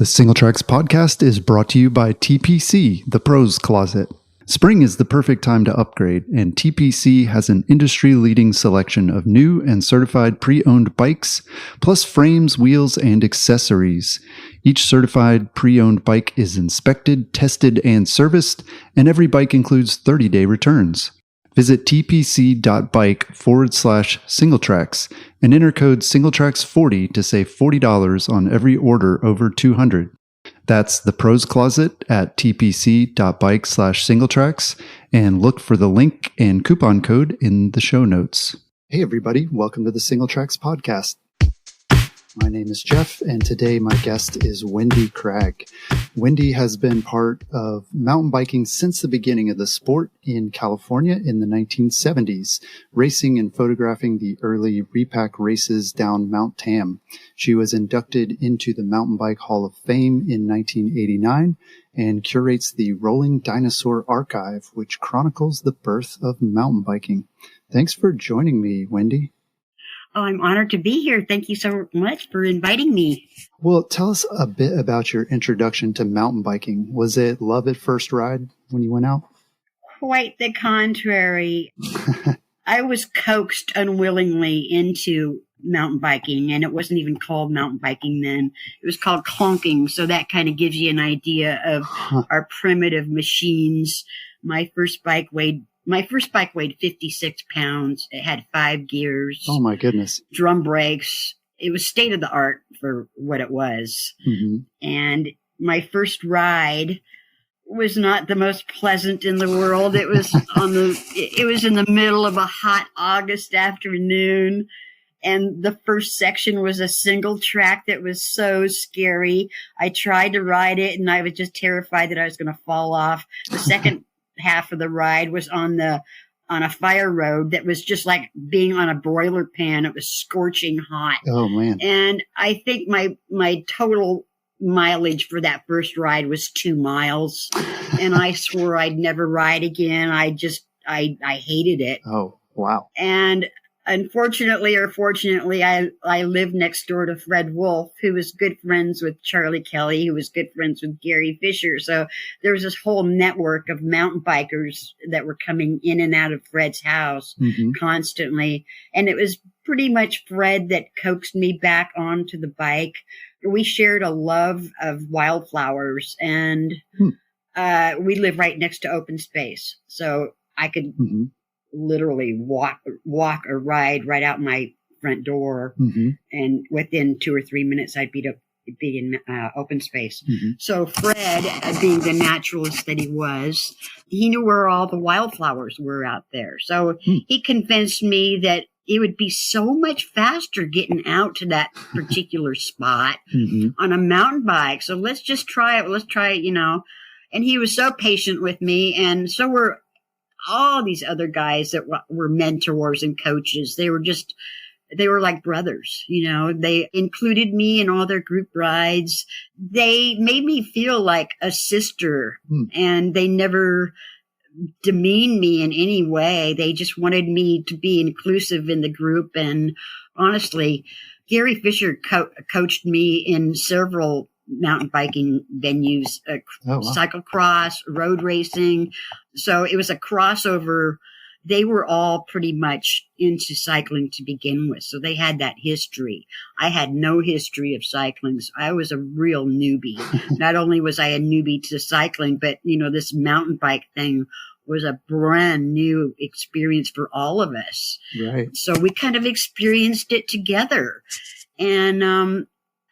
The Single Tracks podcast is brought to you by TPC, the Pros Closet. Spring is the perfect time to upgrade, and TPC has an industry-leading selection of new and certified pre-owned bikes, plus frames, wheels, and accessories. Each certified pre-owned bike is inspected, tested, and serviced, and every bike includes 30-day returns. Visit tpc.bike/singletracks and enter code singletracks40 to save $40 on every order over $200. That's the Pros Closet at tpc.bike/singletracks, and look for the link and coupon code in the show notes. Hey everybody, welcome to the Single Tracks podcast. My name is Jeff, and today my guest is Wende Cragg. Wende has been part of mountain biking since the beginning of the sport in California in the 1970s, racing and photographing the early Repack races down Mount Tam. She was inducted into the Mountain Bike Hall of Fame in 1989 and curates the Rolling Dinosaur Archive, which chronicles the birth of mountain biking. Thanks for joining me, Wende. Oh, I'm honored to be here. Thank you so much for inviting me. Well, tell us a bit about your introduction to mountain biking. Was it love at first ride when you went out? Quite the contrary. I was coaxed unwillingly into mountain biking, and it wasn't even called mountain biking then. It was called clonking, so that kind of gives you an idea of our primitive machines. My first bike weighed 56 pounds. It had 5 gears. Oh, my goodness. Drum brakes. It was state of the art for what it was. Mm-hmm. And my first ride was not the most pleasant in the world. It was it was in the middle of a hot August afternoon. And the first section was a single track that was so scary. I tried to ride it and I was just terrified that I was going to fall off. The second half of the ride was on a fire road that was just like being on a broiler pan. It was scorching hot. Oh man. And I think my total mileage for that first ride was 2 miles. And I swore I'd never ride again. I hated it. Oh, wow. And unfortunately or fortunately, I lived next door to Fred Wolf, who was good friends with Charlie Kelly, who was good friends with Gary Fisher. So there was this whole network of mountain bikers that were coming in and out of Fred's house constantly. And it was pretty much Fred that coaxed me back onto the bike. We shared a love of wildflowers, and we live right next to open space. So I could literally walk or ride right out my front door, and within 2 or 3 minutes I'd be in open space. So Fred, being the naturalist that he was, he knew where all the wildflowers were out there. So he convinced me that it would be so much faster getting out to that particular spot on a mountain bike. So let's just try it. Let's try it, And he was so patient with me, and so were all these other guys that were mentors and coaches. They were like brothers, They included me in all their group rides. They made me feel like a sister, and they never demeaned me in any way. They just wanted me to be inclusive in the group. And honestly, Gary Fisher coached me in several mountain biking venues, cyclocross, road racing. So it was a crossover. They were all pretty much into cycling to begin with. So they had that history. I had no history of cycling. So I was a real newbie. Not only was I a newbie to cycling, but, this mountain bike thing was a brand new experience for all of us. Right. So we kind of experienced it together. And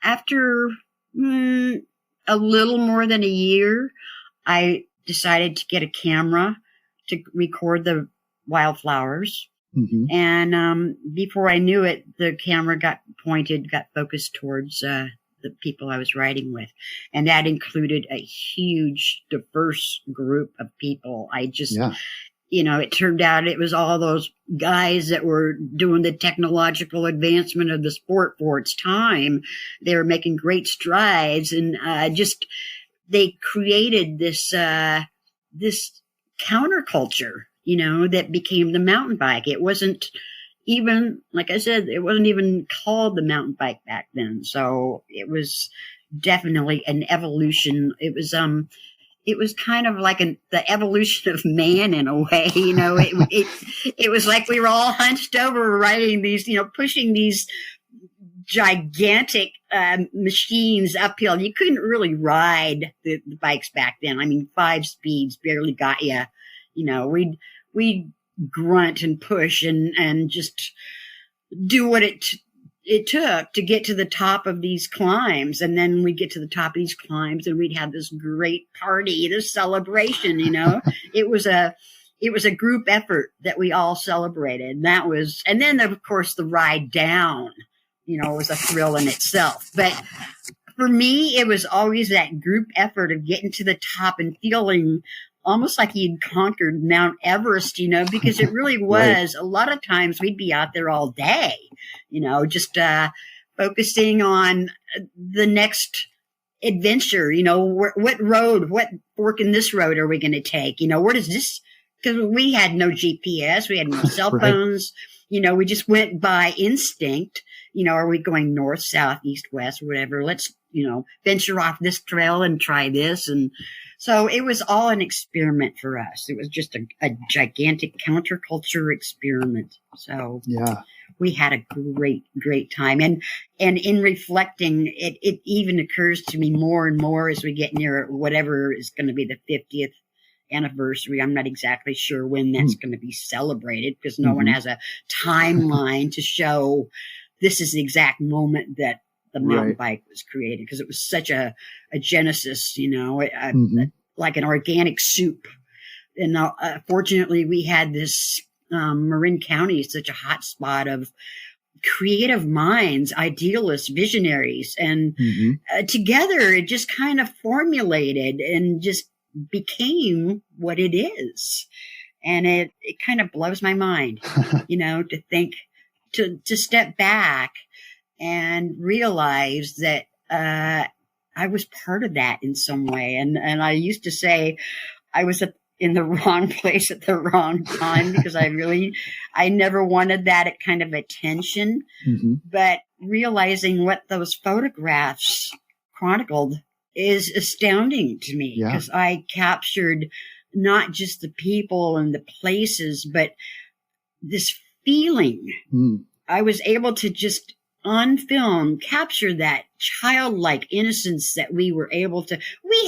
after a little more than a year, I decided to get a camera to record the wildflowers. And before I knew it, the camera got focused towards the people I was riding with. And that included a huge, diverse group of people. It turned out it was all those guys that were doing the technological advancement of the sport for its time. They were making great strides, and they created this counterculture, that became the mountain bike. It wasn't even, like I said, it wasn't even called the mountain bike back then. So it was definitely an evolution. It was kind of like the evolution of man in a way, it was like we were all hunched over riding these, pushing these gigantic machines uphill. You couldn't really ride the bikes back then. I mean, 5 speeds barely got you. We'd grunt and push and just do what it took to get to the top of these climbs. And then we'd get to the top of these climbs and we'd have this great party, this celebration, It was a group effort that we all celebrated. And then of course the ride down, was a thrill in itself. But for me, it was always that group effort of getting to the top and feeling almost like you'd conquered Mount Everest, because it really was. Right. A lot of times we'd be out there all day, just focusing on the next adventure, what fork in this road are we going to take? Where does this, because we had no GPS, we had no cell phones, we just went by instinct. Are we going north, south, east, west, whatever? Let's, venture off this trail and try this. And so it was all an experiment for us. It was just a gigantic counterculture experiment. So yeah, we had a great, great time. And in reflecting, it even occurs to me more and more as we get near whatever is going to be the 50th anniversary. I'm not exactly sure when that's going to be celebrated because no one has a timeline to show this is the exact moment that the mountain bike was created, because it was such a genesis, like an organic soup. And fortunately, we had this Marin County, such a hot spot of creative minds, idealists, visionaries. And together, it just kind of formulated and just became what it is. And it kind of blows my mind, to think, to step back and realize that I was part of that in some way. And I used to say I was in the wrong place at the wrong time because I never wanted that kind of attention. But realizing what those photographs chronicled is astounding to me, because I captured not just the people and the places, but this feeling. I was able to just on film capture that childlike innocence that we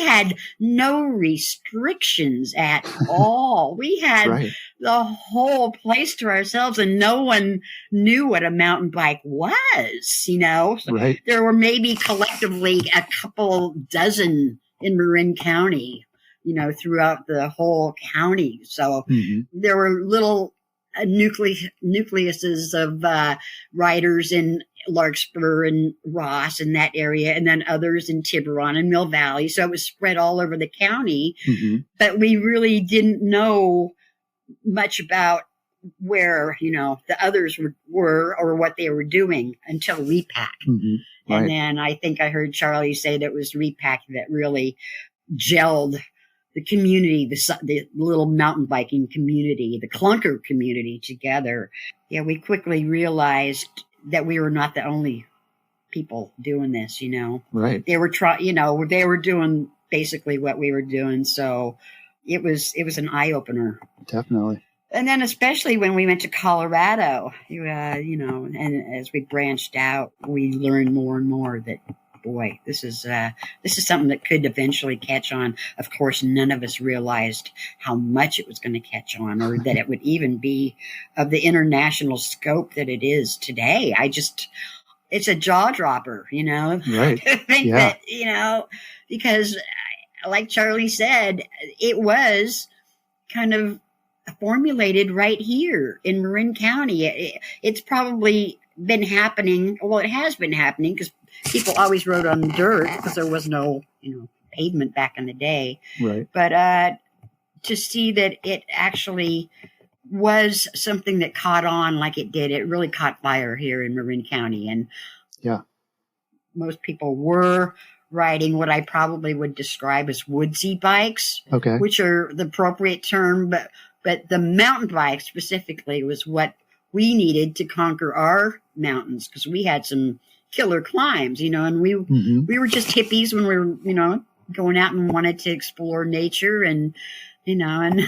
had no restrictions at all. We had the whole place to ourselves, and no one knew what a mountain bike was, There were maybe collectively a couple dozen in Marin County, throughout the whole county. So there were little nucleuses of riders in Larkspur and Ross in that area, and then others in Tiburon and Mill Valley. So it was spread all over the county, but we really didn't know much about where, the others were or what they were doing until Repack. And then I think I heard Charlie say that it was Repack that really gelled the community, the little mountain biking community, the clunker community together. Yeah, we quickly realized that we were not the only people doing this, Right. They were they were doing basically what we were doing. So it was an eye opener. Definitely. And then especially when we went to Colorado, and as we branched out, we learned more and more that, boy, this is something that could eventually catch on. Of course, none of us realized how much it was going to catch on, or that it would even be of the international scope that it is today. It's a jaw dropper, Right. to think that, because like Charlie said, it was kind of formulated right here in Marin County. It's probably been happening. Well, it has been happening because people always rode on dirt because there was no, pavement back in the day. Right. But to see that it actually was something that caught on like it did, it really caught fire here in Marin County. And most people were riding what I probably would describe as woodsy bikes, which are the appropriate term. But the mountain bike specifically was what we needed to conquer our mountains, because we had some killer climbs, and we were just hippies when we were, going out and wanted to explore nature and, and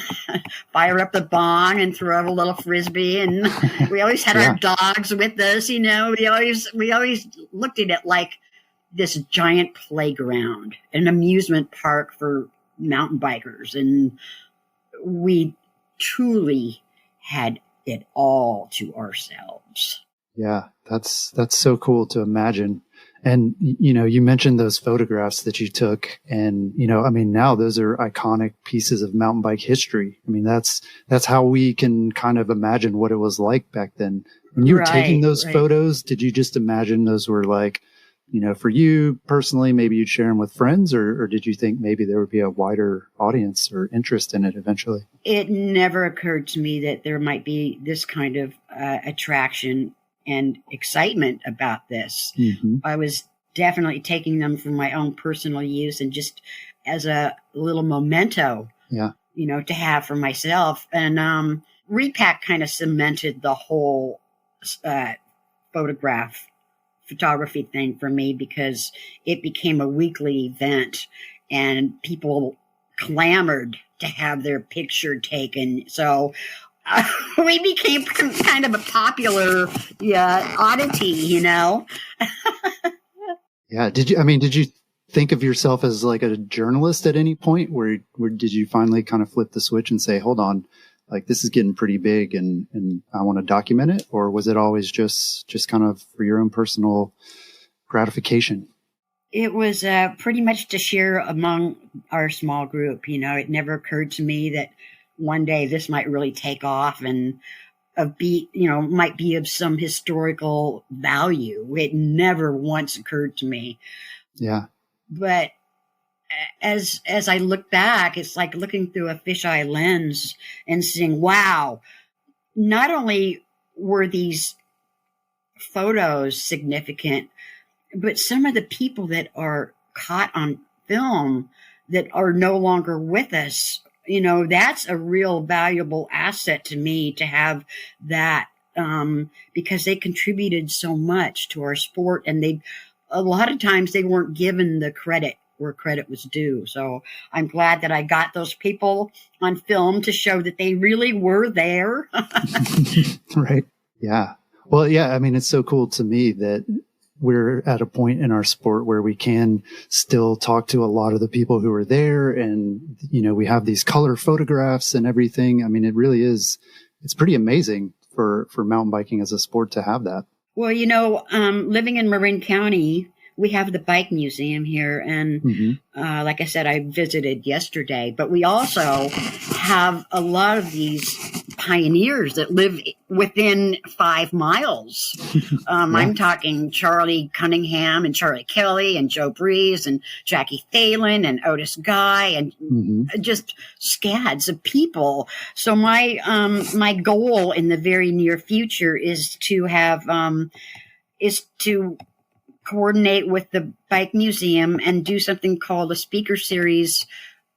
fire up the bong and throw out a little frisbee. And we always had our dogs with us, we always looked at it like this giant playground, an amusement park for mountain bikers. And we truly had it all to ourselves. Yeah, that's so cool to imagine. And, you mentioned those photographs that you took and, now those are iconic pieces of mountain bike history. I mean, that's how we can kind of imagine what it was like back then. When you were taking those photos, did you just imagine those were like, for you personally, maybe you'd share them with friends, or did you think maybe there would be a wider audience or interest in it eventually? It never occurred to me that there might be this kind of attraction and excitement about this. Mm-hmm. I was definitely taking them for my own personal use and just as a little memento, to have for myself. And Repack kind of cemented the whole photography thing for me because it became a weekly event and people clamored to have their picture taken. So we became kind of a popular oddity, Yeah. Did you think of yourself as like a journalist at any point where did you finally kind of flip the switch and say, hold on, like this is getting pretty big and I want to document it? Or was it always just kind of for your own personal gratification? It was pretty much to share among our small group. It never occurred to me that one day this might really take off and might be of some historical value. It never once occurred to me. Yeah. But as I look back, it's like looking through a fisheye lens and seeing, wow, not only were these photos significant, but some of the people that are caught on film that are no longer with us, that's a real valuable asset to me to have that, because they contributed so much to our sport and a lot of times they weren't given the credit where credit was due. So I'm glad that I got those people on film to show that they really were there. Right. Yeah. Well, yeah. I mean, it's so cool to me that we're at a point in our sport where we can still talk to a lot of the people who are there. And, we have these color photographs and everything. I mean, it really is, it's pretty amazing for mountain biking as a sport to have that. Well, living in Marin County, we have the bike museum here. And like I said, I visited yesterday, but we also have a lot of these pioneers that live within 5 miles. I'm talking Charlie Cunningham and Charlie Kelly and Joe Breeze and Jackie Thalen and Otis Guy and just scads of people. So my goal in the very near future is to have coordinate with the bike museum and do something called a speaker series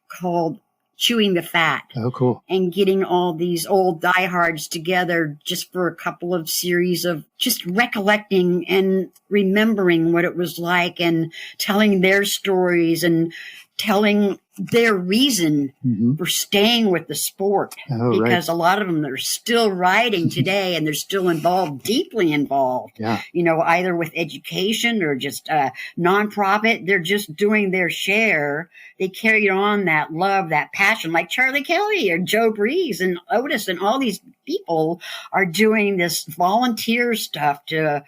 called Chewing the Fat. Oh, cool. And getting all these old diehards together just for a couple of series of just recollecting and remembering what it was like and telling their stories and telling their reason for staying with the sport. Oh, because a lot of them are still riding today and they're still involved, deeply involved, either with education or just nonprofit. They're just doing their share. They carry on that love, that passion, like Charlie Kelly or Joe Breeze and Otis and all these people are doing this volunteer stuff to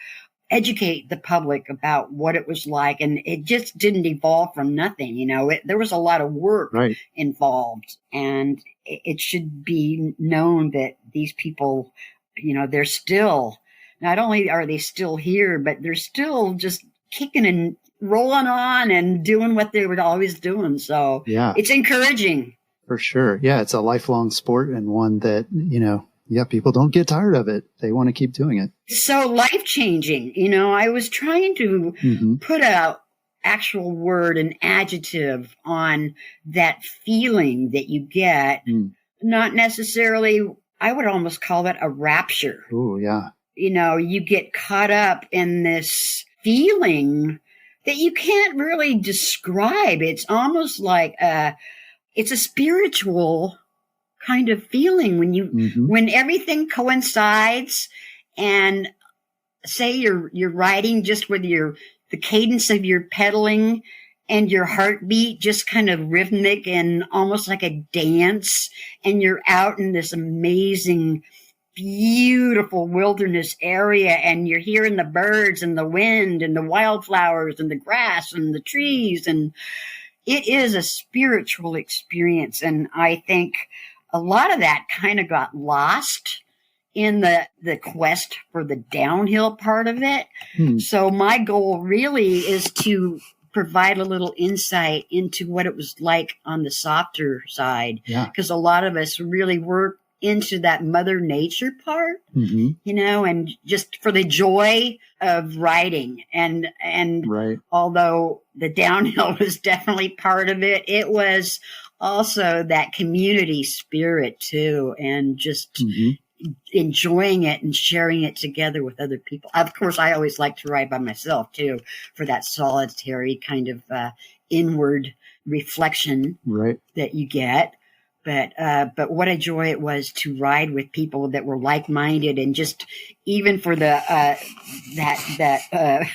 educate the public about what it was like. And it just didn't evolve from nothing. There was a lot of work involved, and it should be known that these people, they're still, not only are they still here, but they're still just kicking and rolling on and doing what they were always doing. So it's encouraging. For sure. Yeah. It's a lifelong sport and one that, people don't get tired of it. They want to keep doing it. So life-changing. I was trying to put a actual word, an adjective on that feeling that you get. Not necessarily, I would almost call it a rapture. Oh, yeah. You get caught up in this feeling that you can't really describe. It's almost like it's a spiritual kind of feeling when when everything coincides, and say you're riding just with the cadence of your pedaling and your heartbeat just kind of rhythmic and almost like a dance, and you're out in this amazing, beautiful wilderness area, and you're hearing the birds and the wind and the wildflowers and the grass and the trees, and it is a spiritual experience. And I think a lot of that kind of got lost in the quest for the downhill part of it. So my goal really is to provide a little insight into what it was like on the softer side. Because a lot of us really were into that Mother Nature part, you know, and just for the joy of riding. And although the downhill was definitely part of it, it was also that community spirit too, and just enjoying it and sharing it together with other people. Of course, I always like to ride by myself too, for that solitary kind of inward reflection that you get. But what a joy it was to ride with people that were like-minded, and just even for the that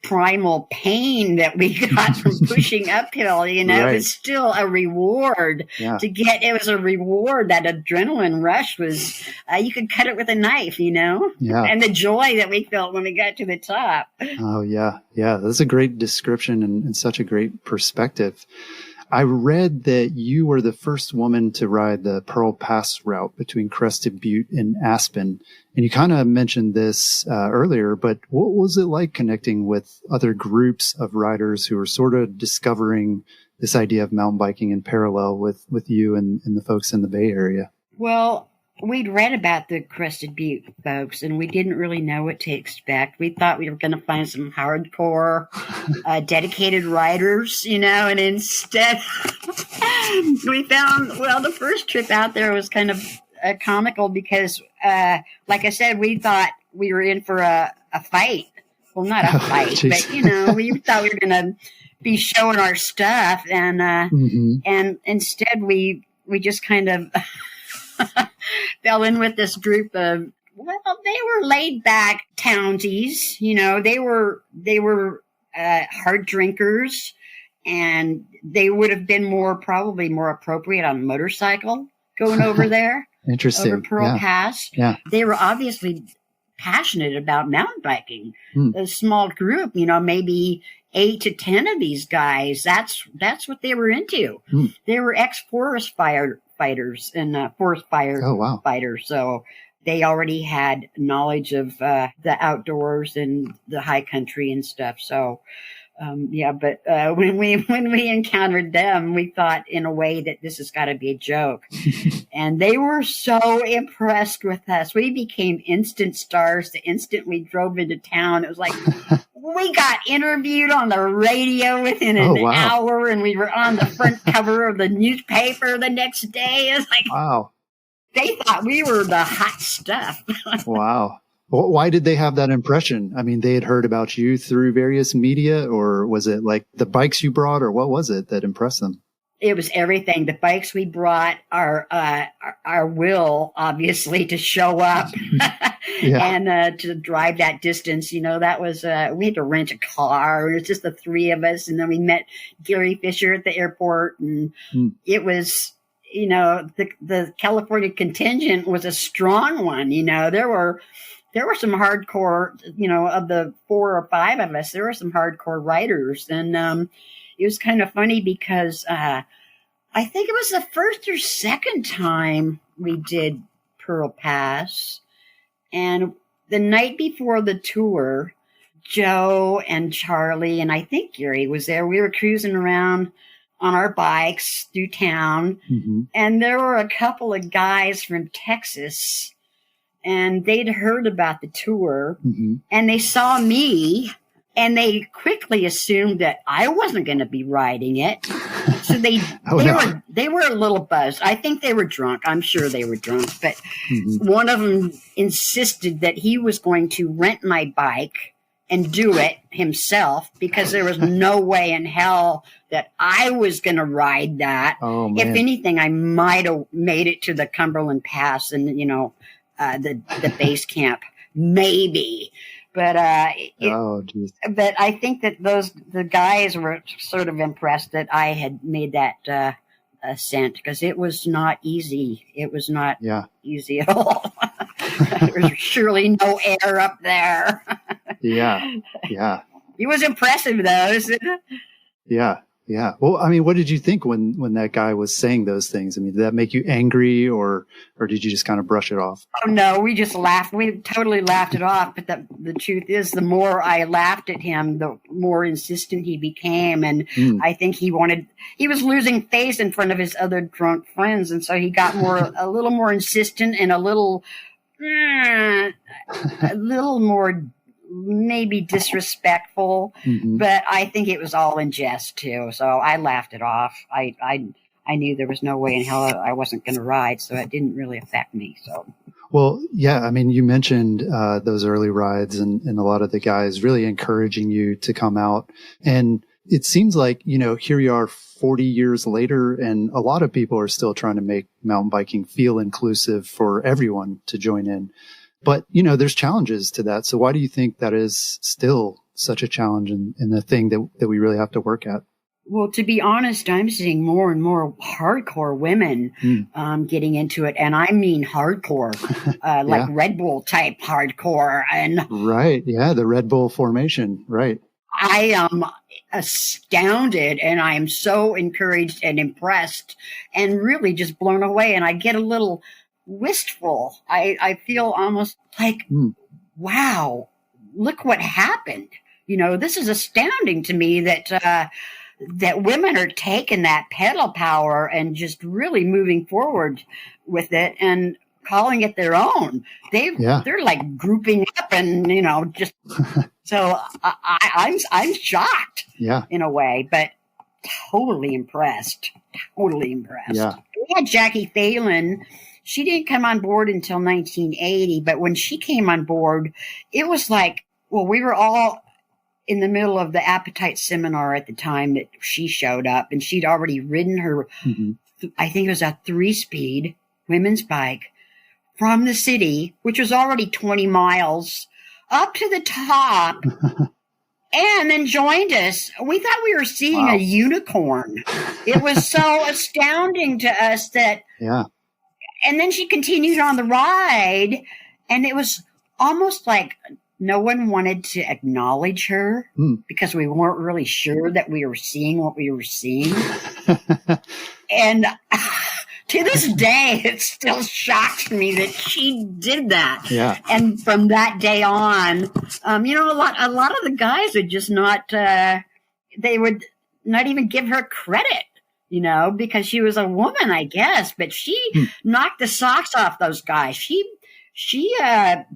primal pain that we got from pushing uphill, you know, it was still a reward to get. It was a reward. That adrenaline rush was, you could cut it with a knife, you know, and the joy that we felt when we got to the top. Oh, yeah. Yeah. That's a great description and such a great perspective. I read that you were the first woman to ride the Pearl Pass route between Crested Butte and Aspen. And you kind of mentioned this earlier, but what was it like connecting with other groups of riders who were sort of discovering this idea of mountain biking in parallel with you and the folks in the Bay Area? Well, we'd read about the Crested Butte folks, and we didn't really know what to expect. We thought we were going to find some hardcore, dedicated riders, you know, and instead we found, the first trip out there was kind of comical because, like I said, we thought we were in for a fight. Well, not a fight, but, you know, we thought we were going to be showing our stuff, and instead we just kind of fell in with this group of, they were laid back townies, you know, they were hard drinkers, and they would have been probably more appropriate on a motorcycle going over there. Interesting. Over Pearl Pass. Yeah. They were obviously passionate about mountain biking. A small group, you know, maybe 8 to 10 of these guys. That's what they were into. They were ex-forest fighters and forest fire fighters. So they already had knowledge of the outdoors and the high country and stuff. So, but when we encountered them, we thought in a way that this has got to be a joke. And they were so impressed with us. We became instant stars the instant we drove into town. It was like, we got interviewed on the radio within an hour, and we were on the front cover of the newspaper the next day. It was like, they thought we were the hot stuff. Wow. Why did they have that impression? I mean, they had heard about you through various media, or was it like the bikes you brought, or what was it that impressed them? It was everything. The bikes we brought, our will, obviously, to show up and to drive that distance. You know, that was, we had to rent a car. It was just the three of us. And then we met Gary Fisher at the airport. And it was, you know, the California contingent was a strong one. You know, there were some hardcore, you know, of the 4 or 5 of us, there were some hardcore riders. And it was kind of funny because I think it was the first or second time we did Pearl Pass. And the night before the tour, Joe and Charlie, and I think Gary was there, we were cruising around on our bikes through town. And there were a couple of guys from Texas, and they'd heard about the tour, and they saw me, and they quickly assumed that I wasn't going to be riding it. So they were a little buzzed. I think they were drunk. I'm sure they were drunk. But one of them insisted that he was going to rent my bike and do it himself, because there was no way in hell that I was going to ride that. Oh, man. If anything, I might have made it to the Cumberland Pass and, the base camp, maybe. But but I think that the guys were sort of impressed that I had made that ascent, because it was not easy. It was not easy at all. There was surely no air up there. Yeah. It was impressive, though. Yeah. Well, I mean, what did you think when that guy was saying those things? I mean, did that make you angry, or did you just kind of brush it off? Oh, no, we just laughed. We totally laughed it off. But the truth is, the more I laughed at him, the more insistent he became. And I think he was losing face in front of his other drunk friends. And so he got a little more insistent and a little more maybe disrespectful, but I think it was all in jest too. So I laughed it off. I knew there was no way in hell I wasn't going to ride, so it didn't really affect me. So, well, yeah, I mean, you mentioned those early rides and a lot of the guys really encouraging you to come out, and it seems like, here you are 40 years later, and a lot of people are still trying to make mountain biking feel inclusive for everyone to join in. But, there's challenges to that. So why do you think that is still such a challenge and a thing that we really have to work at? Well, to be honest, I'm seeing more and more hardcore women getting into it. And I mean hardcore, like Red Bull type hardcore. And right. Yeah. The Red Bull formation. Right. I am astounded, and I am so encouraged and impressed and really just blown away. And I get a little wistful. I feel almost like, wow, look what happened. This is astounding to me that women are taking that pedal power and just really moving forward with it and calling it their own. They're like grouping up and, just, so I'm shocked in a way, but totally impressed. Yeah. We had Jackie Phelan. She didn't come on board until 1980, but when she came on board, it was like, well, we were all in the middle of the appetite seminar at the time that she showed up, and she'd already ridden her, I think it was a 3-speed women's bike from the city, which was already 20 miles, up to the top, and then joined us. We thought we were seeing a unicorn. It was so astounding to us that... Yeah. And then she continued on the ride, and it was almost like no one wanted to acknowledge her because we weren't really sure that we were seeing what we were seeing. And to this day, it still shocks me that she did that. Yeah. And from that day on, a lot of the guys would just not, they would not even give her credit. Because she was a woman, I guess, but she knocked the socks off those guys. She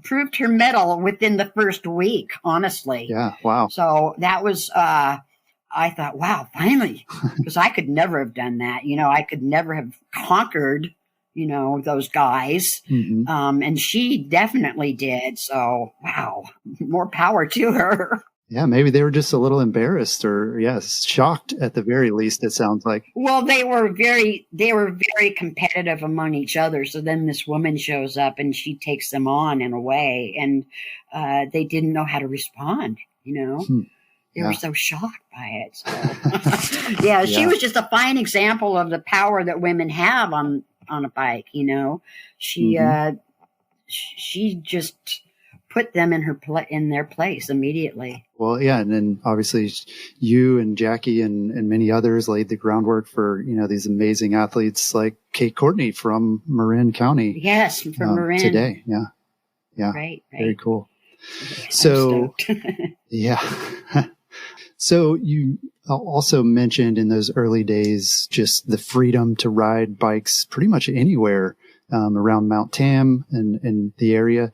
proved her mettle within the first week, honestly. Yeah, wow. So that was, I thought, wow, finally, because I could never have done that. I could never have conquered, those guys. And she definitely did. So, wow, more power to her. Yeah, maybe they were just a little embarrassed or, shocked at the very least, it sounds like. Well, they were very competitive among each other. So then this woman shows up and she takes them on in a way, and they didn't know how to respond, They were so shocked by it. So. She was just a fine example of the power that women have on a bike, She just put them in their place immediately. Well, yeah, and then obviously you and Jackie and many others laid the groundwork for these amazing athletes like Kate Courtney from Marin County. Yes, from Marin today. Yeah, right. Very cool. So, yeah. So you also mentioned in those early days just the freedom to ride bikes pretty much anywhere around Mount Tam and the area.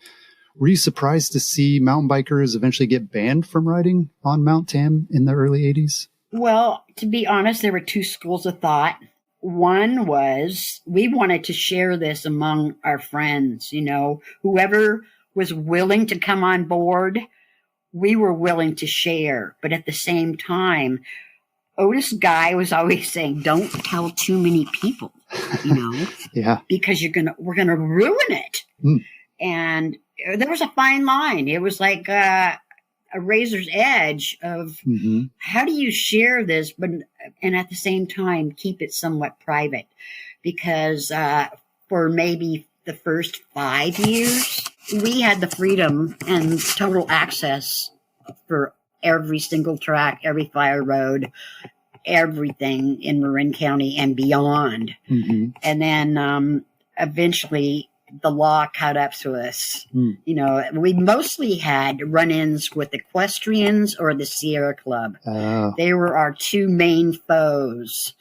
Were you surprised to see mountain bikers eventually get banned from riding on Mount Tam in the early 80s? Well, to be honest, there were two schools of thought. One was we wanted to share this among our friends, whoever was willing to come on board, we were willing to share. But at the same time, Otis Guy was always saying, don't tell too many people, Yeah. because we're gonna ruin it. And there was a fine line. It was like a razor's edge of how do you share this, and at the same time keep it somewhat private, because for maybe the first 5 years, we had the freedom and total access for every single track, every fire road, everything in Marin County and beyond. And then eventually the law caught up to us. We mostly had run-ins with equestrians or the Sierra Club. They were our two main foes.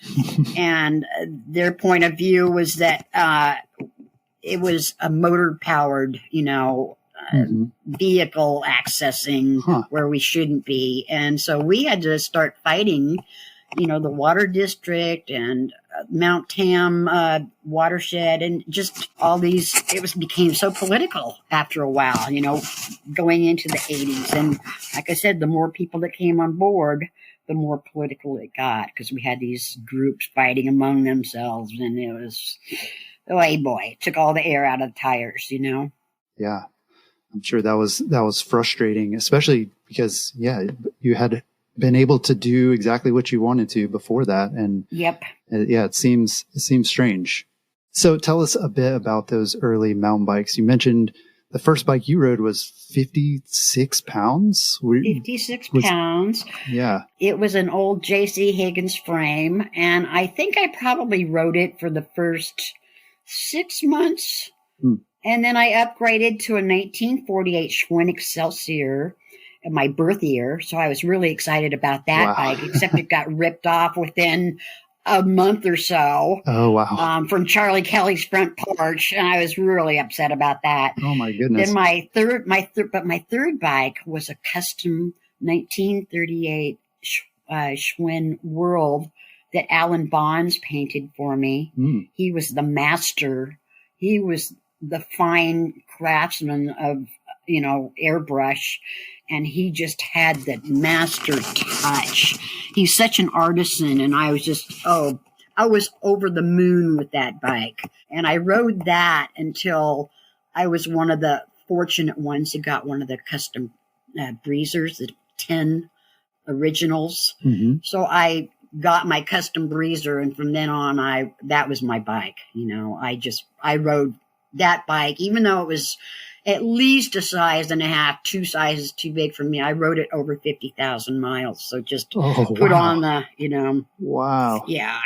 And their point of view was that it was a motor-powered, vehicle accessing where we shouldn't be. And so we had to start fighting, the Water District and Mount Tam watershed, and just all these. It became so political after a while, going into the 80s. And like I said, the more people that came on board, the more political it got, because we had these groups fighting among themselves, and it was, it took all the air out of the tires, Yeah, I'm sure that was frustrating, especially because you had been able to do exactly what you wanted to before that, and it seems strange. So tell us a bit about those early mountain bikes. You mentioned the first bike you rode was 56 pounds. 56 pounds. Yeah. It was an old J.C. Higgins frame, and I think I probably rode it for the first 6 months. And then I upgraded to a 1948 Schwinn Excelsior in my birth year. So I was really excited about that bike, except it got ripped off within a month or so. Oh, wow. From Charlie Kelly's front porch. And I was really upset about that. Oh, my goodness. Then my third bike was a custom 1938 Schwinn World that Alan Bonds painted for me. He was the master. He was the fine craftsman of, airbrush. And he just had that master touch. He's such an artisan. And I was just, I was over the moon with that bike. And I rode that until I was one of the fortunate ones who got one of the custom breezers, the 10 originals. So I got my custom breezer. And from then on, that was my bike. I rode that bike, even though it was at least a size and a half, 2 sizes too big for me. I rode it over 50,000 miles. So just put on the, Wow. Yeah.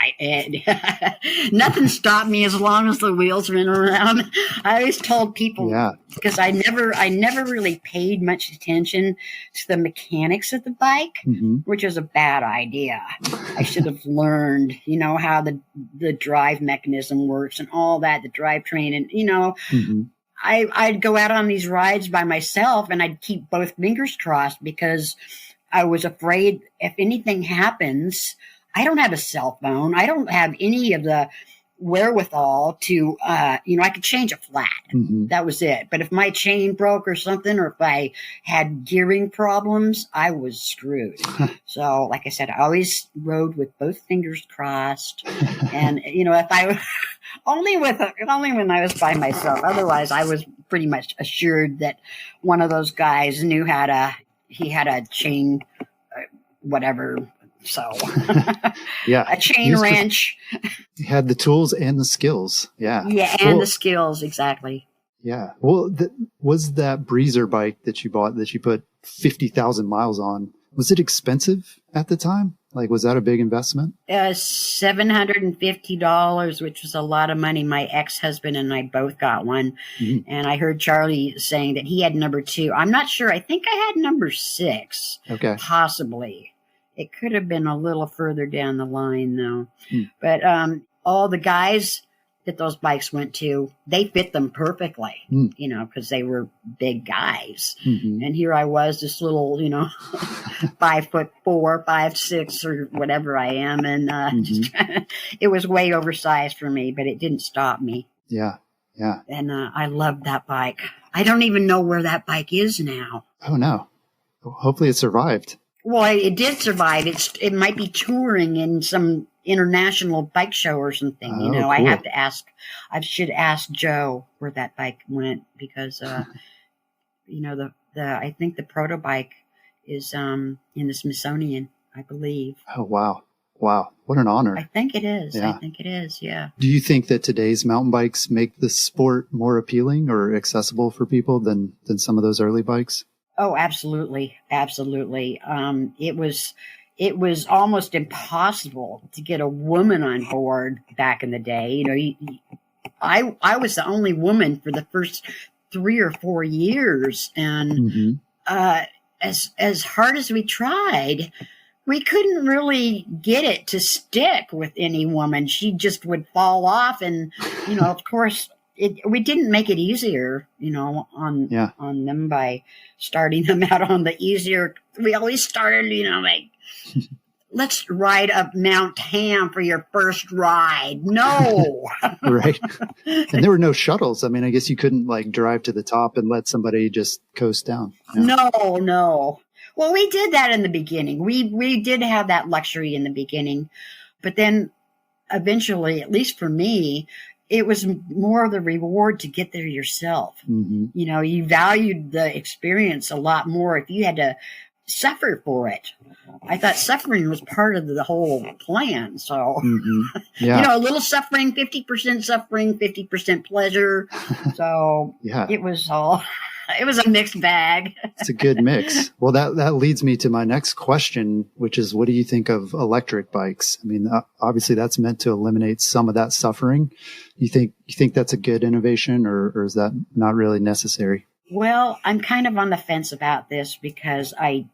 Nothing stopped me as long as the wheels went around. I always told people, because I never really paid much attention to the mechanics of the bike, which was a bad idea. I should have learned, how the drive mechanism works and all that, the drivetrain, and, I'd go out on these rides by myself, and I'd keep both fingers crossed, because I was afraid if anything happens. I don't have a cell phone. I don't have any of the wherewithal to, I could change a flat. That was it. But if my chain broke or something, or if I had gearing problems, I was screwed. So, like I said, I always rode with both fingers crossed. And, if I only when I was by myself. Otherwise, I was pretty much assured that one of those guys knew he had a chain, whatever. So, a chain wrench. You had the tools and the skills. Yeah. Yeah, and the skills, exactly. Yeah. Well, was that breezer bike that you bought that you put 50,000 miles on, was it expensive at the time? Like, was that a big investment? $750, which was a lot of money. My ex-husband and I both got one. And I heard Charlie saying that he had number 2. I'm not sure. I think I had number 6. Okay. Possibly. It could have been a little further down the line, though. But all the guys that those bikes went to, they fit them perfectly, because they were big guys. And here I was, this little, 5'4", 5'6", or whatever I am. And it was way oversized for me, but it didn't stop me. Yeah. Yeah. And I loved that bike. I don't even know where that bike is now. Oh, no. Hopefully it survived. Well, it did survive. It might be touring in some international bike show or something. Cool. I have to ask. I should ask Joe where that bike went because, I think the proto bike is in the Smithsonian, I believe. Oh, wow. Wow. What an honor. I think it is. Yeah. I think it is. Yeah. Do you think that today's mountain bikes make the sport more appealing or accessible for people than some of those early bikes? Oh, absolutely. Absolutely. It was almost impossible to get a woman on board back in the day. I was the only woman for the first 3 or 4 years. And as hard as we tried, we couldn't really get it to stick with any woman. She just would fall off. And, of course, we didn't make it easier, on them by starting them out on the easier. We always started, let's ride up Mount Ham for your first ride. No. Right. And there were no shuttles. I mean, I guess you couldn't drive to the top and let somebody just coast down. Yeah. No. Well, we did that in the beginning. We did have that luxury in the beginning, but then eventually, at least for me, it was more of the reward to get there yourself. Mm-hmm. You valued the experience a lot more if you had to suffer for it. I thought suffering was part of the whole plan. So, a little suffering, 50% suffering, 50% pleasure. So it was a mixed bag. It's a good mix. Well, that leads me to my next question, which is, what do you think of electric bikes? I mean, obviously that's meant to eliminate some of that suffering. You think that's a good innovation, or is that not really necessary? Well, I'm kind of on the fence about this because I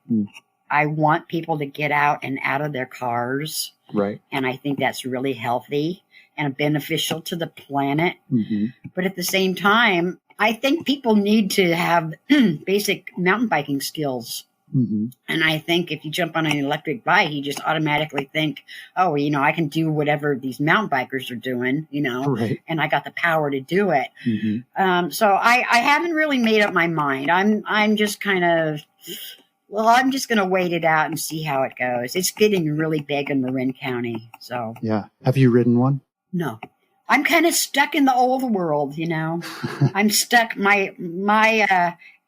want people to get out and out of their cars. Right. And I think that's really healthy and beneficial to the planet. Mm-hmm. But at the same time, I think people need to have basic mountain biking skills. Mm-hmm. And I think if you jump on an electric bike, you just automatically think, oh, I can do whatever these mountain bikers are doing, right. And I got the power to do it. Mm-hmm. So I haven't really made up my mind. I'm just kind of, I'm just going to wait it out and see how it goes. It's getting really big in Marin County. So yeah. Have you ridden one? No. I'm kind of stuck in the old world, I'm stuck.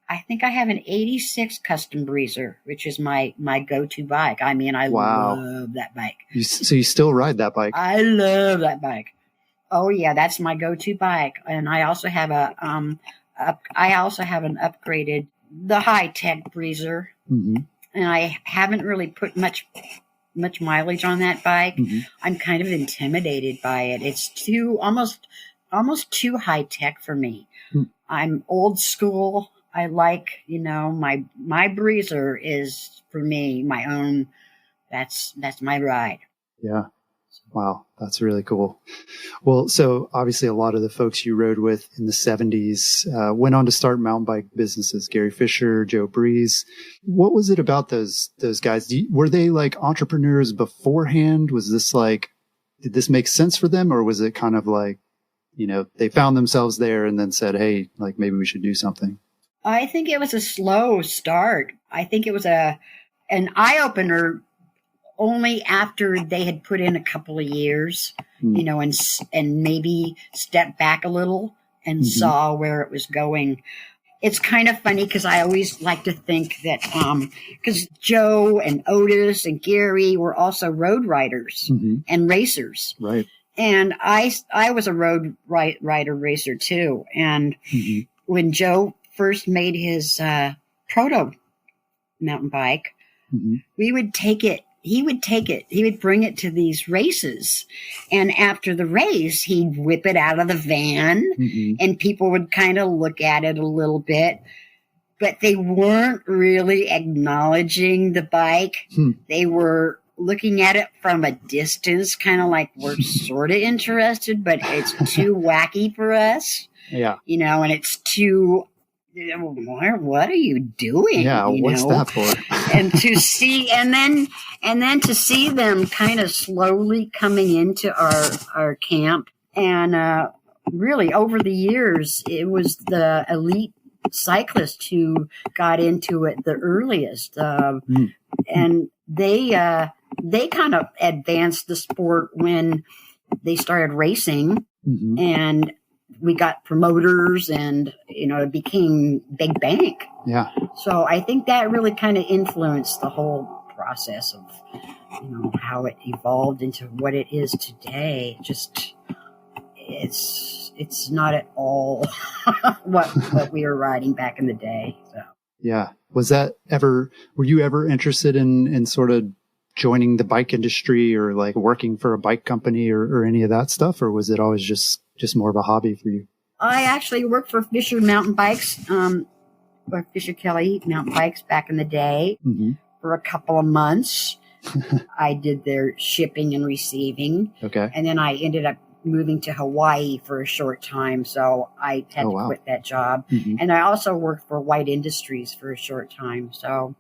I think I have an 86 Custom Breezer, which is my go-to bike. I mean, I love that bike. So you still ride that bike? I love that bike. Oh yeah, that's my go-to bike. And I also have an upgraded, the high-tech Breezer. Mm-hmm. And I haven't really put much mileage on that bike. Mm-hmm. I'm kind of intimidated by it. It's almost too high tech for me. Mm. I'm old school. I like, my Breezer is for me, my own. That's my ride. Yeah. Wow. That's really cool. Well, so obviously a lot of the folks you rode with in the 70s went on to start mountain bike businesses. Gary Fisher, Joe Breeze. What was it about those guys? Were they like entrepreneurs beforehand? Was this did this make sense for them? Or was it kind of like, they found themselves there and then said, hey, maybe we should do something? I think it was a slow start. I think it was an eye-opener only after they had put in a couple of years, and maybe stepped back a little and saw where it was going. It's kind of funny because I always like to think that because Joe and Otis and Gary were also road riders and racers. Right. And I was a road rider racer too. And when Joe first made his proto mountain bike, we would take it. He would bring it to these races. And after the race, he'd whip it out of the van and people would kind of look at it a little bit, but they weren't really acknowledging the bike. They were looking at it from a distance, kind of like we're sort of interested, but it's too wacky for us. Yeah. And it's too, what are you doing? Yeah, what's that for? And to see, and then to see them kind of slowly coming into our camp, and really over the years, it was the elite cyclists who got into it the earliest. And they kind of advanced the sport when they started racing, and we got promoters, and, it became big bank. Yeah. So I think that really kind of influenced the whole process of, how it evolved into what it is today. Just, it's not at all what we were riding back in the day. So. Yeah. Were you ever interested in sort of joining the bike industry or like working for a bike company or any of that stuff? Or was it always just more of a hobby for you? I actually worked for Fisher Mountain Bikes, or Fisher Kelly Mountain Bikes back in the day for a couple of months. I did their shipping and receiving. Okay. And then I ended up moving to Hawaii for a short time. So I had to quit that job. And I also worked for White Industries for a short time. So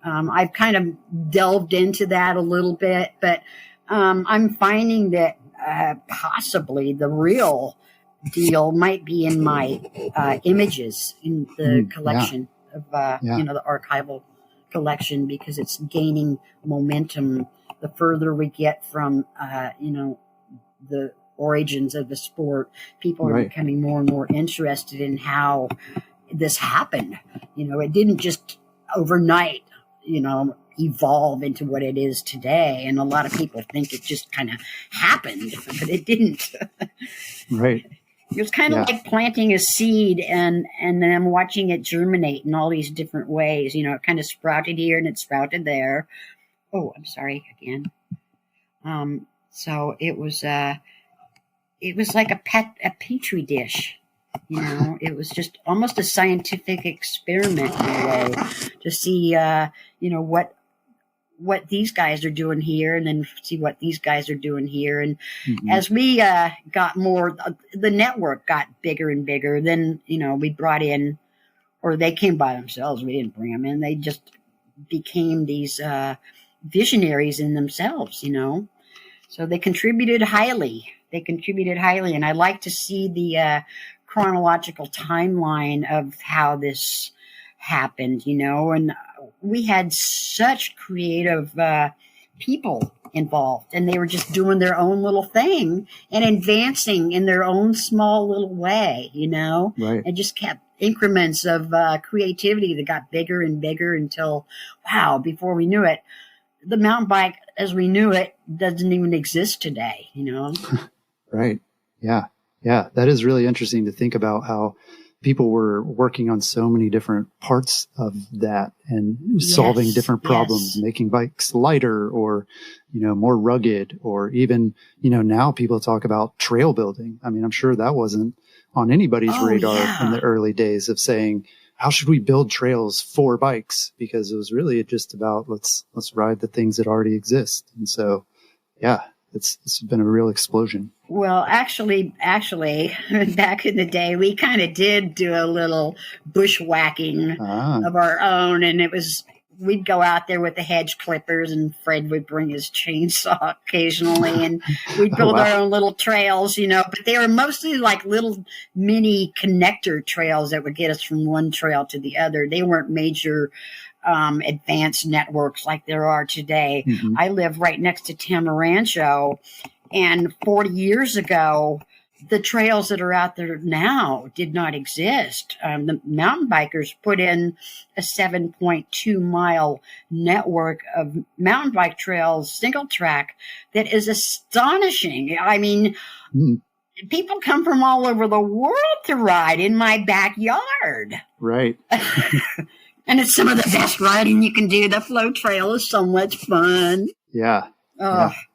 I've kind of delved into that a little bit, but I'm finding that possibly the real deal might be in my images in the collection of, the archival collection, because it's gaining momentum the further we get from, the origins of the sport. People are becoming more and more interested in how this happened. It didn't just overnight, evolve into what it is today. And a lot of people think it just kind of happened, but it didn't. Right. It was kind of like planting a seed and then watching it germinate in all these different ways. It kind of sprouted here and it sprouted there. Oh, I'm sorry again. So it was like a petri dish. It was just almost a scientific experiment in a way to see, what these guys are doing here, and then see what these guys are doing here. And as we got more, the network got bigger and bigger. Then, we brought in, or they came by themselves. We didn't bring them in. They just became these visionaries in themselves, So they contributed highly. And I like to see the chronological timeline of how this happened, and we had such creative people involved, and they were just doing their own little thing and advancing in their own small little way, Right. And just kept increments of creativity that got bigger and bigger until, before we knew it, the mountain bike as we knew it doesn't even exist today, Right. Yeah. Yeah. That is really interesting to think about how people were working on so many different parts of that and solving different problems, making bikes lighter or, more rugged, or even, now people talk about trail building. I mean, I'm sure that wasn't on anybody's radar in the early days of saying, how should we build trails for bikes? Because it was really just about let's ride the things that already exist. And so, it's been a real explosion. Well, actually, back in the day, we kind of did do a little bushwhacking of our own, and we'd go out there with the hedge clippers, and Fred would bring his chainsaw occasionally, and we'd build our own little trails, but they were mostly like little mini connector trails that would get us from one trail to the other. They weren't major advanced networks like there are today. I live right next to Tamarancho, and 40 years ago, the trails that are out there now did not exist. The mountain bikers put in a 7.2 mile network of mountain bike trails, single track, that is astonishing. I mean, people come from all over the world to ride in my backyard. Right. And it's some of the best riding you can do. The flow trail is so much fun. Yeah.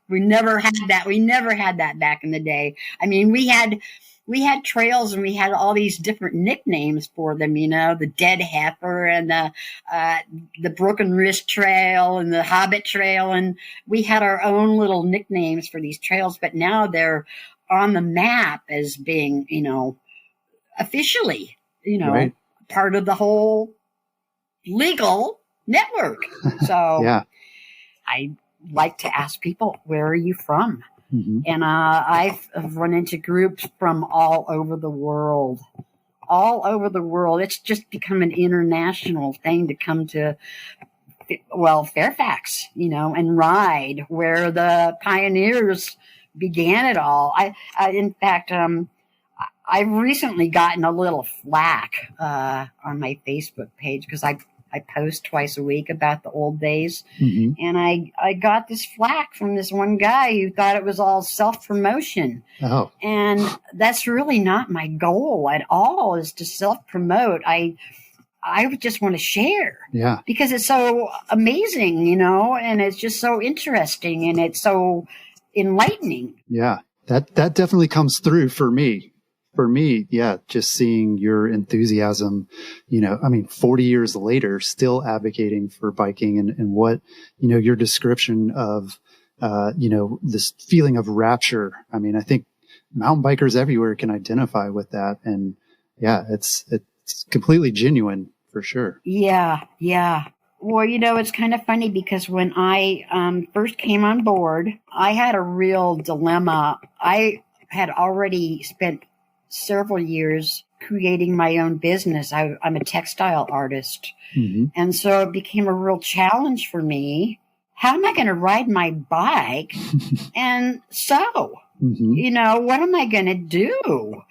We never had that. We never had that back in the day. I mean, we had trails, and we had all these different nicknames for them, the Dead Heifer and the Broken Wrist Trail and the Hobbit Trail. And we had our own little nicknames for these trails, but now they're on the map as being, officially, part of the whole legal network. So I like to ask people, where are you from? And I've run into groups from all over the world, all over the world. It's just become an international thing to come to, well, Fairfax, and ride where the pioneers began it all. In fact, I've recently gotten a little flack on my Facebook page because I post twice a week about the old days. Mm-hmm. And I got this flack from this one guy who thought it was all self-promotion. Oh. And that's really not my goal at all, is to self-promote. I would just want to share. Yeah. Because it's so amazing, and it's just so interesting and it's so enlightening. Yeah. That definitely comes through for me. For me, yeah, just seeing your enthusiasm, 40 years later, still advocating for biking and what, your description of, this feeling of rapture. I mean, I think mountain bikers everywhere can identify with that. And yeah, it's completely genuine for sure. Yeah. Yeah. Well, it's kind of funny because when I first came on board, I had a real dilemma. I had already spent several years creating my own business. I'm a textile artist. Mm-hmm. And so it became a real challenge for me. How am I going to ride my bike? And so, what am I going to do?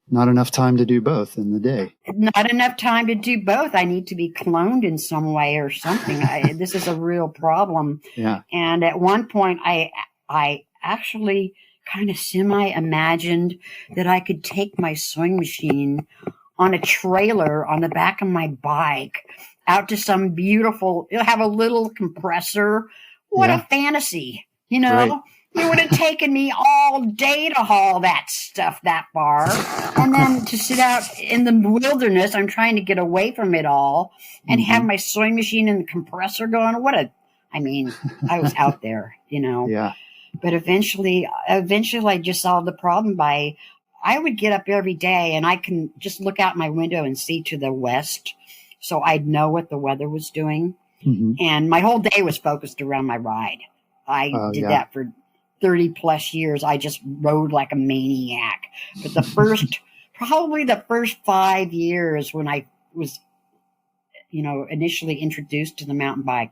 Not enough time to do both in the day. Not enough time to do both. I need to be cloned in some way or something. This is a real problem. Yeah. And at one point, I actually kind of semi-imagined that I could take my sewing machine on a trailer on the back of my bike out to some beautiful, it'll have a little compressor. What a fantasy, Right. It would have taken me all day to haul that stuff that far. And then to sit out in the wilderness, I'm trying to get away from it all and have my sewing machine and the compressor going. I was out there, Yeah. But eventually I just solved the problem I would get up every day and I can just look out my window and see to the west. So I'd know what the weather was doing. Mm-hmm. And my whole day was focused around my ride. I did that for 30 plus years. I just rode like a maniac. But probably the first 5 years when I was, initially introduced to the mountain bike,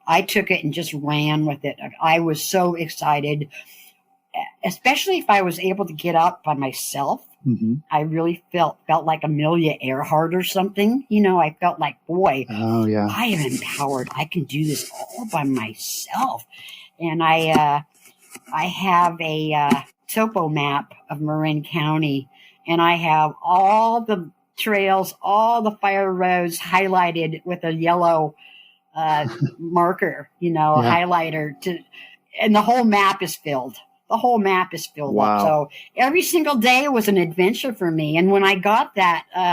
I took it and just ran with it. I was so excited, especially if I was able to get out by myself. Mm-hmm. I really felt like Amelia Earhart or something. I felt like, boy, I am empowered. I can do this all by myself. And I have a topo map of Marin County, and I have all the trails, all the fire roads highlighted with a yellow marker, highlighter and the whole map is filled. The whole map is filled up. So every single day was an adventure for me. And when I got that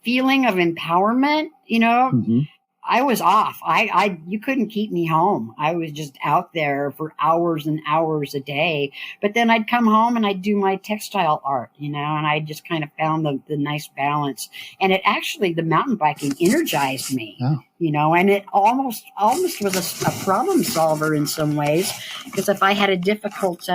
feeling of empowerment, I was off. You couldn't keep me home. I was just out there for hours and hours a day. But then I'd come home and I'd do my textile art, and I just kind of found the nice balance. And the mountain biking energized me, and it almost was a problem solver in some ways. Because if I had a difficult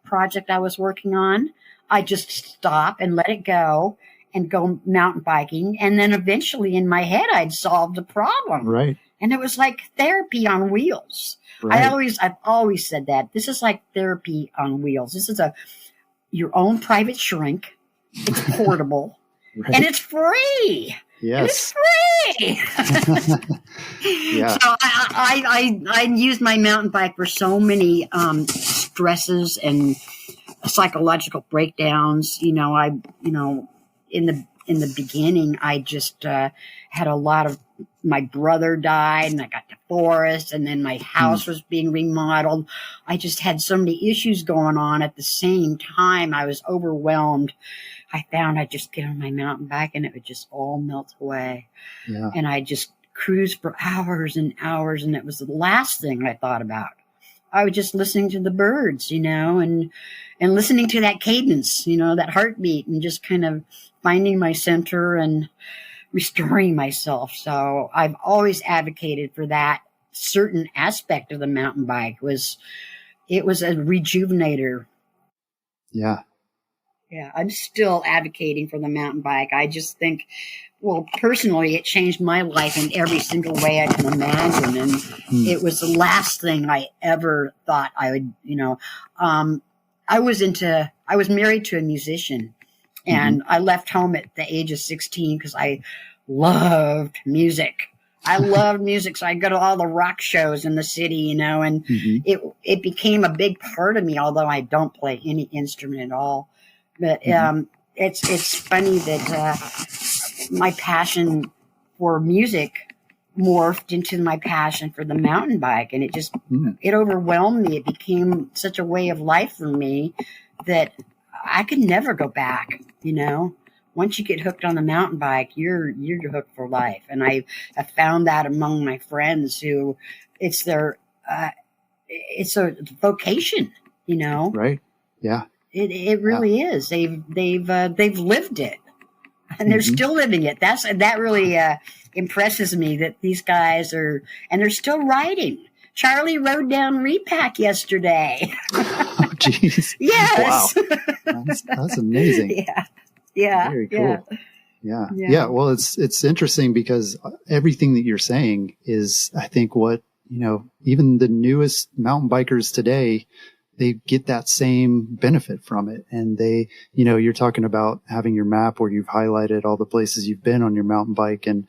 project I was working on, I'd just stop and let it go and go mountain biking. And then eventually in my head, I'd solve the problem. Right. And it was like therapy on wheels. Right. I've always said that. This is like therapy on wheels. This is your own private shrink. It's portable. Right. And it's free. Yes. It's free. Yeah. So I used my mountain bike for so many stresses and psychological breakdowns. In the beginning, I just had a lot of, my brother died and I got divorced, and then my house was being remodeled. I just had so many issues going on at the same time. I was overwhelmed. I found I'd just get on my mountain bike and it would just all melt away. Yeah. And I just cruised for hours and hours, and it was the last thing I thought about. I was just listening to the birds, and listening to that cadence, that heartbeat, and just kind of finding my center and restoring myself. So I've always advocated for that certain aspect of the mountain bike. It was a rejuvenator. Yeah. Yeah. I'm still advocating for the mountain bike. I just think, well, personally, it changed my life in every single way I can imagine. And it was the last thing I ever thought I would, I was married to a musician, and I left home at the age of 16 because I loved music. I loved music. So I'd go to all the rock shows in the city, and it became a big part of me, although I don't play any instrument at all. But it's funny that my passion for music morphed into my passion for the mountain bike, and it overwhelmed me. It became such a way of life for me that I could never go back. Once you get hooked on the mountain bike, you're hooked for life. And I have found that among my friends who it's a vocation. Right? Yeah. It really is. They've lived it, and they're still living it. That really impresses me that these guys and they're still riding. Charlie rode down Repack yesterday. Oh, jeez. Yes. Wow. That's amazing. Yeah. Yeah. Very cool. Yeah. Well, it's interesting because everything that you're saying is, I think, what, even the newest mountain bikers today, they get that same benefit from it. And they, you're talking about having your map where you've highlighted all the places you've been on your mountain bike. And,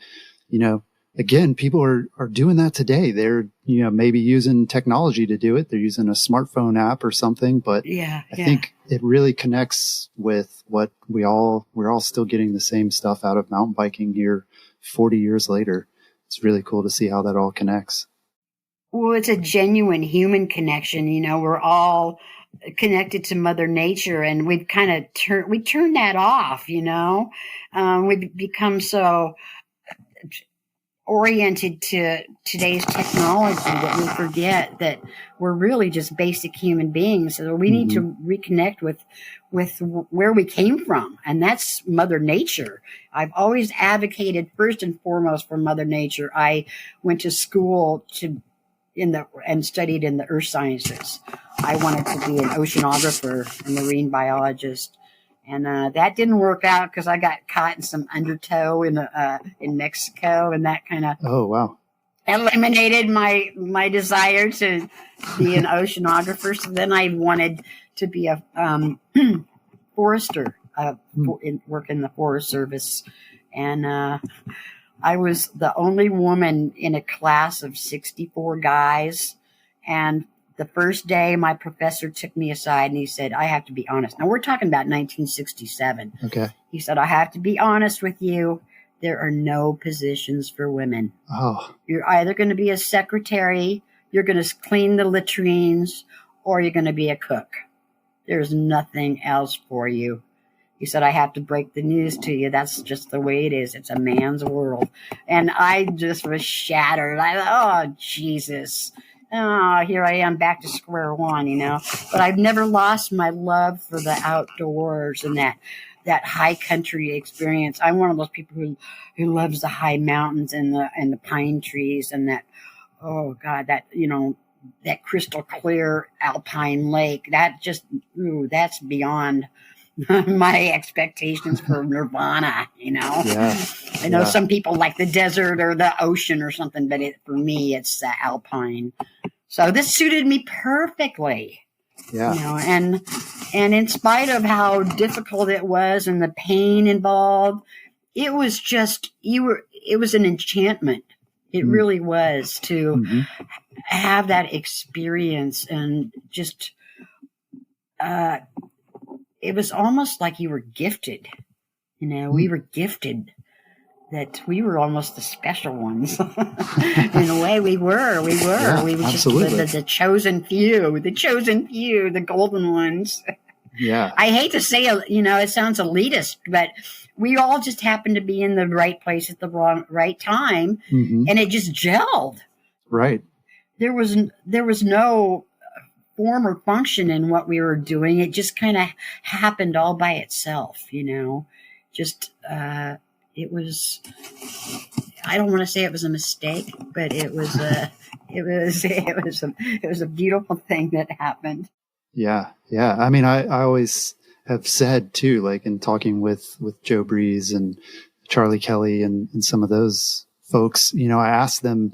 again, people are doing that today. They're, maybe using technology to do it. They're using a smartphone app or something, but I think it really connects with what we're all still getting the same stuff out of mountain biking here 40 years later. It's really cool to see how that all connects. Well, it's a genuine human connection. We're all connected to Mother Nature, and we've kind of turned that off. We've become so oriented to today's technology that we forget that we're really just basic human beings. So we need to reconnect with where we came from, and that's Mother Nature. I've always advocated first and foremost for Mother Nature. I went to school and studied in the earth sciences. I wanted to be an oceanographer, a marine biologist. And that didn't work out because I got caught in some undertow in Mexico, and that kind of eliminated my desire to be an oceanographer. So then I wanted to be a forester, work in the Forest Service, and I was the only woman in a class of 64 guys, and the first day, my professor took me aside and he said, I have to be honest. Now, we're talking about 1967. Okay. He said, I have to be honest with you. There are no positions for women. Oh. You're either going to be a secretary, you're going to clean the latrines, or you're going to be a cook. There's nothing else for you. He said, I have to break the news to you. That's just the way it is. It's a man's world. And I just was shattered. Oh, Jesus. Oh, here I am back to square one, But I've never lost my love for the outdoors and that high country experience. I'm one of those people who loves the high mountains and the pine trees and that, oh God, that, that crystal clear alpine lake. That's beyond my expectations for nirvana, Yeah. I know some people like the desert or the ocean or something, but for me, it's alpine. So this suited me perfectly. Yeah. And in spite of how difficult it was and the pain involved, it was it was an enchantment. It really was to have that experience and just, it was almost like you were gifted. We were gifted that we were almost the special ones. In a way, we were. Yeah, we were just the chosen few, the golden ones. Yeah. I hate to say, it sounds elitist, but we all just happened to be in the right place at the right time, and it just gelled. Right. There was no form or function in what we were doing. It just kind of happened all by itself, just, it was, I don't want to say it was a mistake, but it was a beautiful thing that happened. Yeah. Yeah. I mean, I always have said too, like in talking with Joe Breeze and Charlie Kelly and some of those folks, I asked them,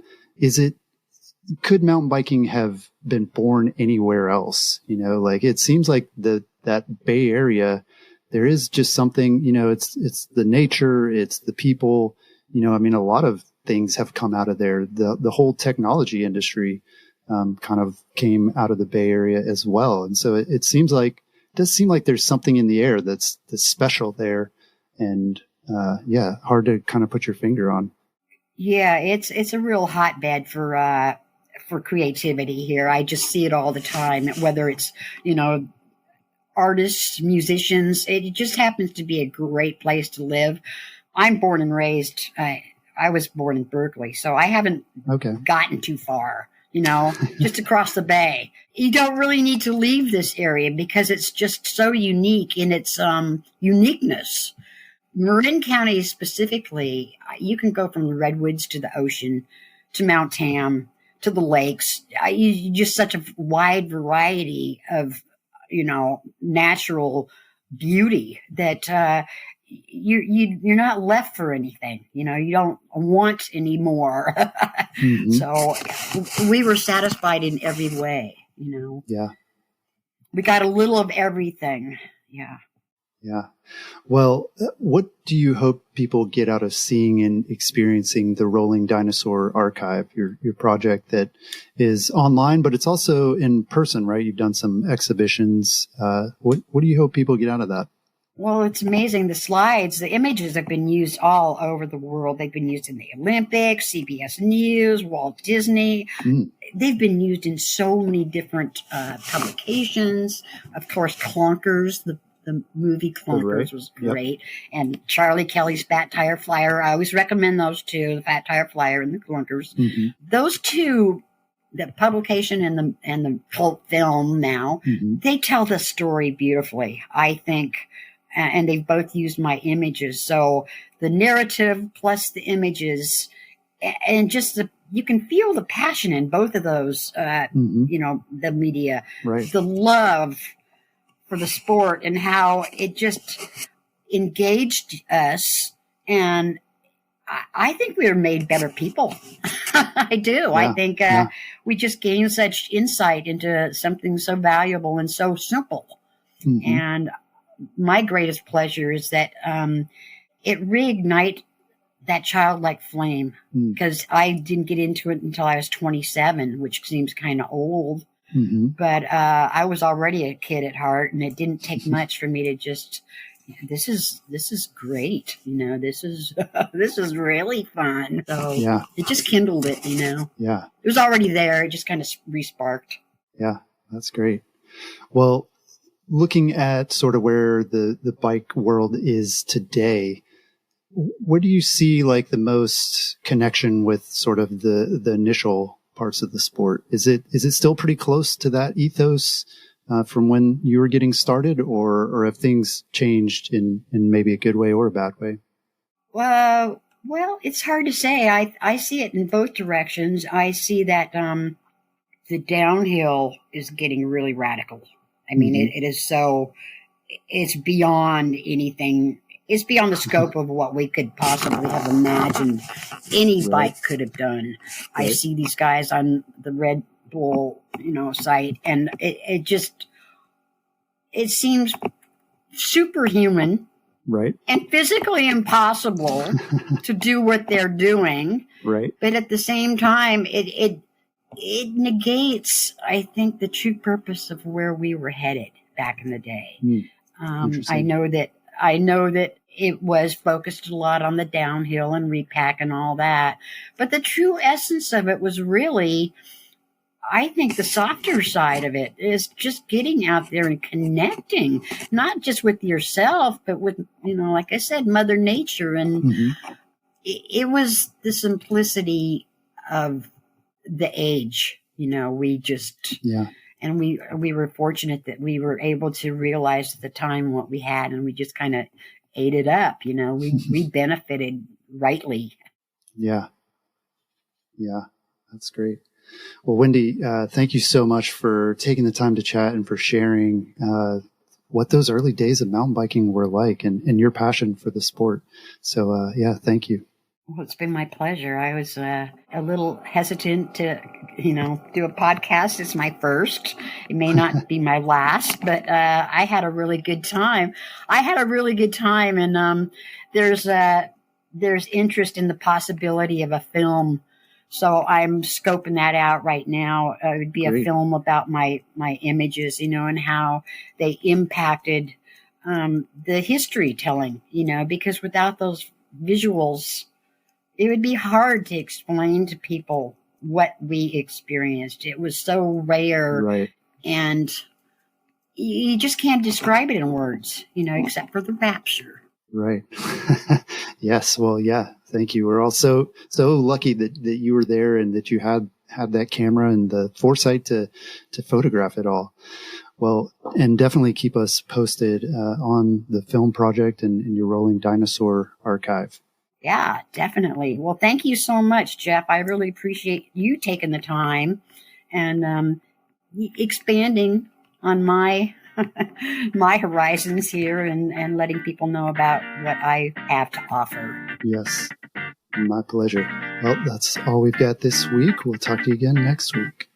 could mountain biking have been born anywhere else? Like it seems like that Bay Area, there is just something, it's the nature, it's the people, a lot of things have come out of there. The whole technology industry, kind of came out of the Bay Area as well. And so it does seem like there's something in the air that's special there. And, hard to kind of put your finger on. Yeah, it's a real hotbed for creativity here. I just see it all the time, whether it's, artists, musicians. It just happens to be a great place to live. I'm born and raised, I was born in Berkeley, so I haven't gotten too far, just across the bay. You don't really need to leave this area because it's just so unique in its uniqueness. Marin County specifically, you can go from the redwoods to the ocean, to Mount Tam, to the lakes. You just such a wide variety of, natural beauty that you're not left for anything. You don't want any more. Mm-hmm. So we were satisfied in every way. Yeah. We got a little of everything. Yeah. Yeah. Well, what do you hope people get out of seeing and experiencing the Rolling Dinosaur Archive, your project that is online, but it's also in person, right? You've done some exhibitions. What do you hope people get out of that? Well, it's amazing. The slides, the images have been used all over the world. They've been used in the Olympics, CBS News, Walt Disney. They've been used in so many different publications. Of course, Clunkers, the movie Clunkers was great. Yep. And Charlie Kelly's Fat Tire Flyer. I always recommend those two, the Fat Tire Flyer and the Clunkers. Mm-hmm. Those two, the publication and the cult film now, they tell the story beautifully, I think. And they've both used my images. So the narrative plus the images and just you can feel the passion in both of those, the media, the love for the sport and how it just engaged us. And I think we were made better people. I do. Yeah, I think we just gained such insight into something so valuable and so simple. Mm-hmm. And my greatest pleasure is that it reignite that childlike flame, because I didn't get into it until I was 27, which seems kind of old. Mm-hmm. But I was already a kid at heart, and it didn't take much for me to just, this is great, this is this is really fun. So it just kindled it, Yeah, it was already there. It just kind of re-sparked. Yeah, that's great. Well, looking at sort of where the bike world is today, where do you see like the most connection with sort of the initial parts of the sport? Is it still pretty close to that ethos from when you were getting started, or have things changed in maybe a good way or a bad way? Well, it's hard to say. I see it in both directions. I see that the downhill is getting really radical. I mean, it is so, it's beyond anything. It's beyond the scope of what we could possibly have imagined any bike could have done. I see these guys on the Red Bull, site, and it seems superhuman, right? And physically impossible to do what they're doing, right? But at the same time, it negates, I think, the true purpose of where we were headed back in the day. I know that it was focused a lot on the downhill and Repack and all that, but the true essence of it was really, I think, the softer side of it is just getting out there and connecting, not just with yourself, but with, like I said, Mother Nature. And it was the simplicity of the age, we just, and we were fortunate that we were able to realize at the time what we had, and we just kind of ate it up, we benefited rightly. Yeah, that's great. Well, Wende, thank you so much for taking the time to chat and for sharing what those early days of mountain biking were like and your passion for the sport. So, thank you. Well, it's been my pleasure. I was a little hesitant to, do a podcast. It's my first. It may not be my last, but I had a really good time. And there's interest in the possibility of a film. So I'm scoping that out right now. It would be a film about my images, and how they impacted the history telling, because without those visuals, it would be hard to explain to people what we experienced. It was so rare, right? And you just can't describe it in words, except for the rapture. Right. Yes. Well, yeah. Thank you. We're all so lucky that you were there and that you had that camera and the foresight to photograph it all. Well, and definitely keep us posted on the film project and your Rolling Dinosaur Archive. Yeah, definitely. Well, thank you so much, Jeff. I really appreciate you taking the time and expanding on my my horizons here and letting people know about what I have to offer. Yes, my pleasure. Well, that's all we've got this week. We'll talk to you again next week.